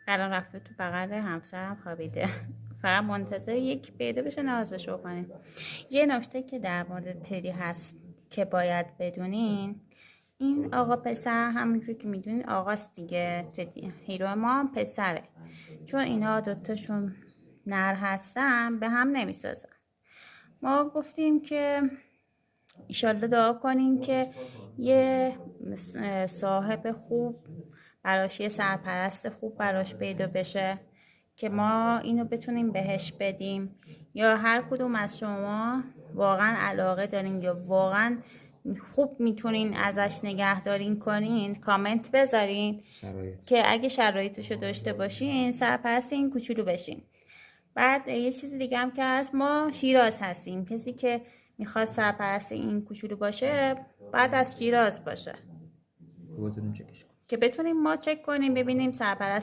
الان رفته تو بغل همسرم خوابیده. فقط منتظر یک پیدا بشه نازش رو کنیم. یه نکته که در مورد تدی هست که باید بدونین، این آقا پسر همونجور که میدونین آقاست دیگه. تدی هیرو ما هم پسره، چون اینا دوتاشون نر هستن به هم نمیسازن. ما گفتیم که ایشالله دعا کنین که یه صاحب خوب براش، یه سرپرست خوب براش پیدا بشه که ما اینو بتونیم بهش بدیم. یا هر کدوم از شما واقعا علاقه دارین یا واقعا خوب میتونین ازش نگهداری کنین، کامنت بذارین که اگه شرایطشو داشته باشین سرپرست این کوچولو بشین. بعد یه چیز دیگه هم که هست، ما شیراز هستیم. کسی که میخواد سرپرست این کوچولو باشه بعد از شیراز باشه که بتونیم ما چک کنیم ببینیم سرپرست